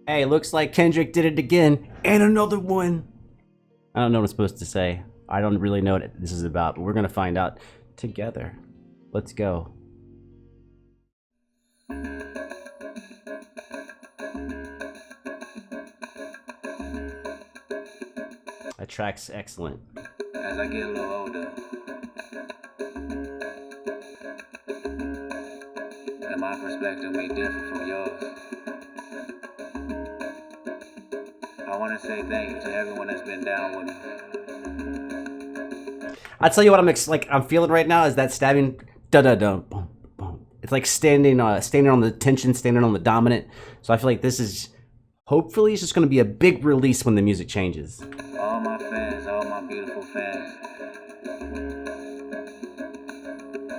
Hey, looks like Kendrick did it again. And another one. I don't know what I'm supposed to say. I don't really know what this is about, but we're gonna find out together. Let's go. That track's excellent. As I get a little older, and my perspective may differ from yours, I want to say thank you to everyone that's been down with me. I'll tell you what I'm feeling right now is that stabbing da da da boom boom. It's like standing on the tension, standing on the dominant. So I feel like this is hopefully it's just gonna be a big release when the music changes. All my fans, all my beautiful fans,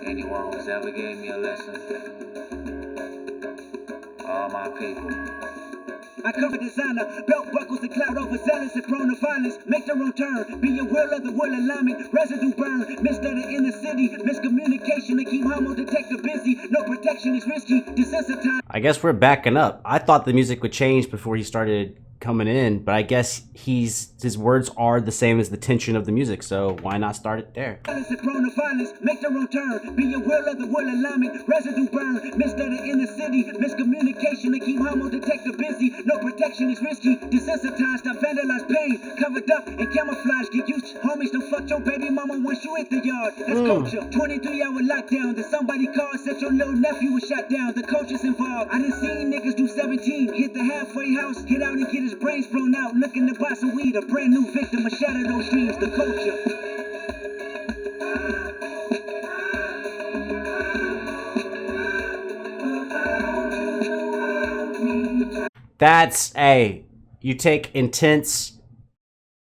anyone who's ever gave me a lesson, all my people. I cover designer, belt buckles and cloud over zealous and prone to violence. Make their own turn, be a will of the will alignment. Residue burn, misstudy in the city. Miscommunication to keep homo detector busy. No protection is risky, desensitized. I guess we're backing up. I thought the music would change before he started coming in, but I guess his words are the same as the tension of the music, so why not start it there? Make their own turn, be a will of the will alignment. Residue burn, misstudy in the city. Miscommunication to keep homo detector busy. No protection is risky, desensitized. I vandalize pain, covered up and camouflage. Get used, homies, don't fuck your baby mama once you hit the yard. That's culture. 23-hour lockdown. That somebody called, said your little nephew was shot down. The culture's involved. I done seen niggas do 17, hit the halfway house, get out and get his brains blown out, looking to buy some weed. A brand new victim of shatter those dreams. The culture. That's you take intense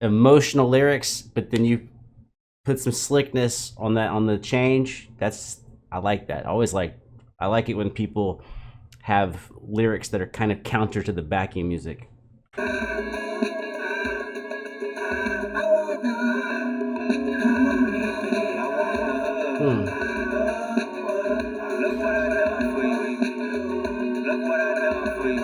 emotional lyrics, but then you put some slickness on the change. I like that. I like it when people have lyrics that are kind of counter to the backing music.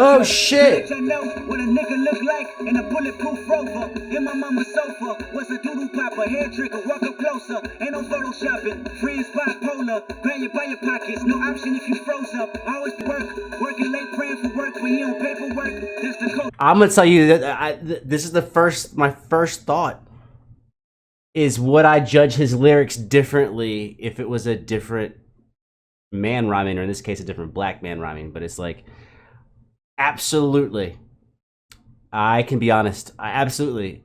Oh shit! I know what a nigga look like in a bulletproof rover. In my mama's sofa was a doodle popper, hair trigger, walk up closer. Ain't no photoshopping, friends bipolar. Grab your by your pockets, no option if you froze up. Always working late, praying for work, but he on paperwork. That's the code. I'm gonna tell you that this is my first thought. Is would I judge his lyrics differently if it was a different man rhyming, or in this case, a different black man rhyming? But it's like, absolutely. I can be honest. Absolutely.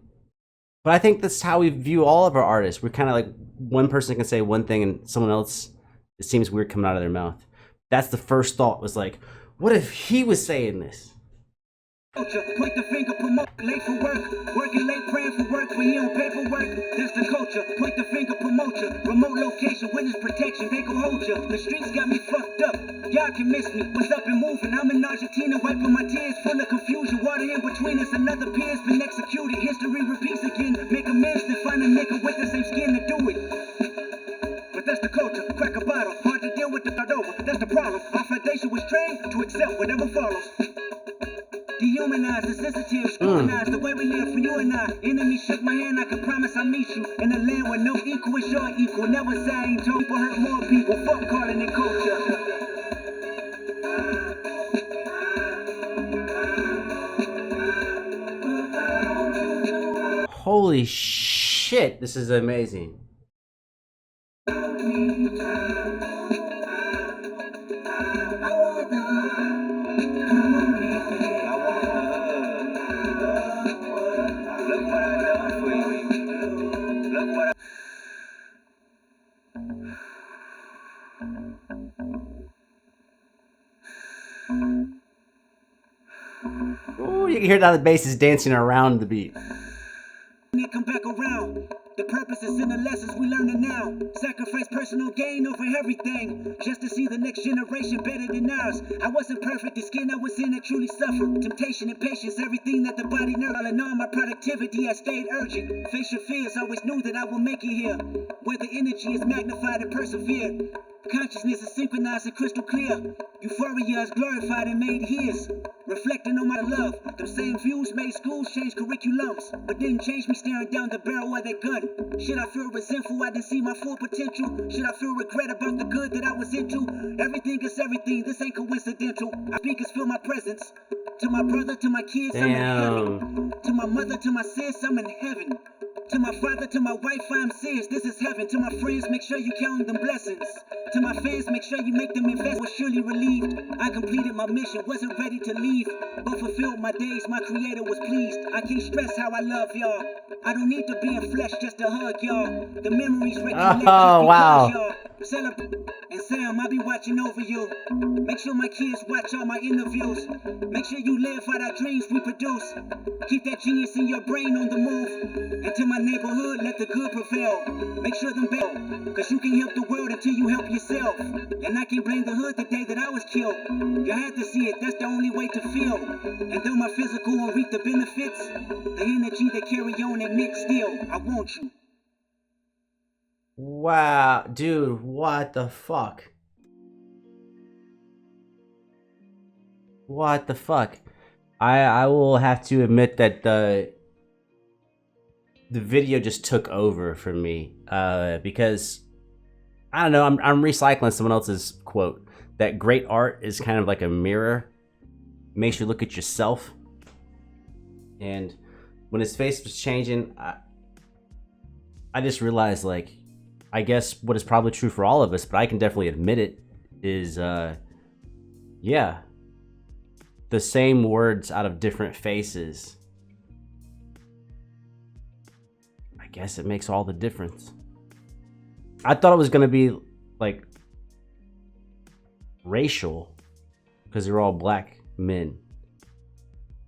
But I think that's how we view all of our artists. We're kind of like, one person can say one thing and someone else, it seems weird coming out of their mouth. That's the first thought, was like, what if he was saying this? Point the finger, promote, late for work, working late, praying for work, but he on paperwork. That's the culture. Point the finger, promote you. Remote location, witness protection, they gon' hold you. The streets got me fucked up. Y'all can miss me. What's up and moving? I'm in Argentina, wiping my tears, full of confusion. Water in between us, another peer's been executed. History repeats again. Make amends, then find a nigga with the same skin to do it. But that's the culture. Crack a bottle, hard to deal with the third over. That's the problem. Our foundation was trained to accept whatever follows. Dehumanize the sensitive, scrutinize the way we live for you and I. Enemy shook my hand, I can promise I'll meet you in a land where no equal is your equal. Never say I ain't told people hurt more people. Fuck calling it culture. Holy shit, this is amazing. Ooh, you can hear now the bass is dancing around the beat. Come back around. The purpose is in the lessons we learning now. Sacrifice personal gain over everything, just to see the next generation better than ours. I wasn't perfect, the skin I was in I truly suffered. Temptation and patience, everything that the body nerve. All in all, my productivity, I stayed urgent. Face your fears, always knew that I would make it here, where the energy is magnified and persevered. Consciousness is synchronized and crystal clear. Euphoria is glorified and made his. Reflecting on my love. Them same views made schools change curriculums, but didn't change me staring down the barrel of that gun. Should I feel resentful I didn't see my full potential? Should I feel regret about the good that I was into? Everything is everything, this ain't coincidental. I speakers feel my presence. To my brother, to my kids, I'm in heaven. To my mother, to my sis, I'm in heaven. To my father, to my wife, I'm serious, this is heaven. To my friends, make sure you count them blessings. To my fans, make sure you make them invest. Was surely relieved. I completed my mission, wasn't ready to leave, but fulfilled my days, my creator was pleased. I can't stress how I love y'all. I don't need to be in flesh just to hug y'all. The memories recollect wow. y'all. Celebrate. And Sam, I'll be watching over you. Make sure my kids watch all my interviews. Make sure you live out our dreams we produce. Keep that genius in your brain on the move. And to my neighborhood, let the good prevail. Make sure them bail, cause you can help the world until you help yourself. And I can't blame the hood the day that I was killed. You had to see it, that's the only way to feel. And though my physical won't reap the benefits, the energy that carry on and mix still, I want you. Wow, dude, what the fuck? What the fuck? I will have to admit that the video just took over for me, because I don't know, I'm recycling someone else's quote that great art is kind of like a mirror, makes you look at yourself. And when his face was changing, I just realized, like, I guess what is probably true for all of us, but I can definitely admit it, is yeah, the same words out of different faces, I guess it makes all the difference. I thought it was gonna be like racial because they're all black men,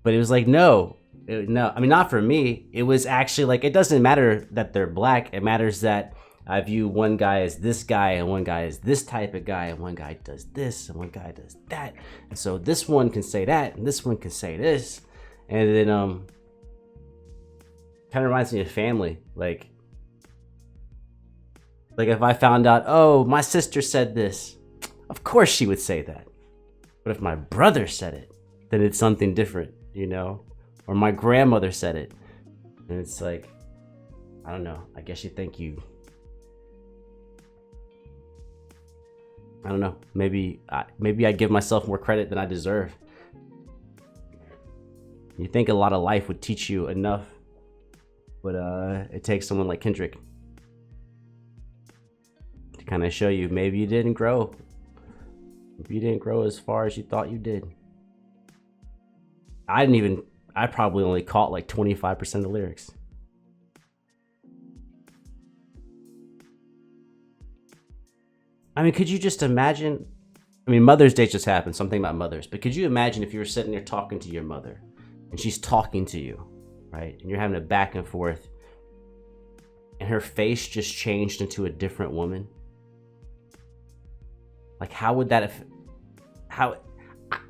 but it was like, no, no, I mean, not for me. It was actually like, it doesn't matter that they're black, it matters that I view one guy as this guy and one guy as this type of guy, and one guy does this and one guy does that, and so this one can say that and this one can say this. And then kind of reminds me of family. Like if I found out, oh, my sister said this, of course she would say that. But if my brother said it, then it's something different, you know? Or my grandmother said it, and it's like, I don't know, I guess you think you, I don't know, maybe I give myself more credit than I deserve. You think a lot of life would teach you enough, but it takes someone like Kendrick to kind of show you maybe you didn't grow. Maybe you didn't grow as far as you thought you did. I probably only caught like 25% of the lyrics. I mean, could you just imagine? I mean, Mother's Day just happened, something about mothers, but could you imagine if you were sitting there talking to your mother and she's talking to you, right? And you're having a back and forth and her face just changed into a different woman? Like, how would that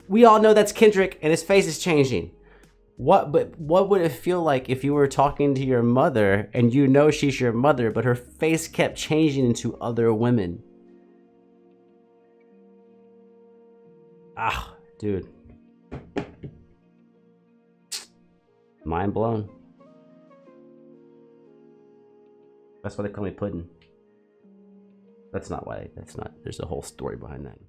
we all know that's Kendrick and his face is changing. What would it feel like if you were talking to your mother and you know she's your mother, but her face kept changing into other women? Ah, dude. Mind blown. That's why they call me Puddin'. That's not why. There's a whole story behind that.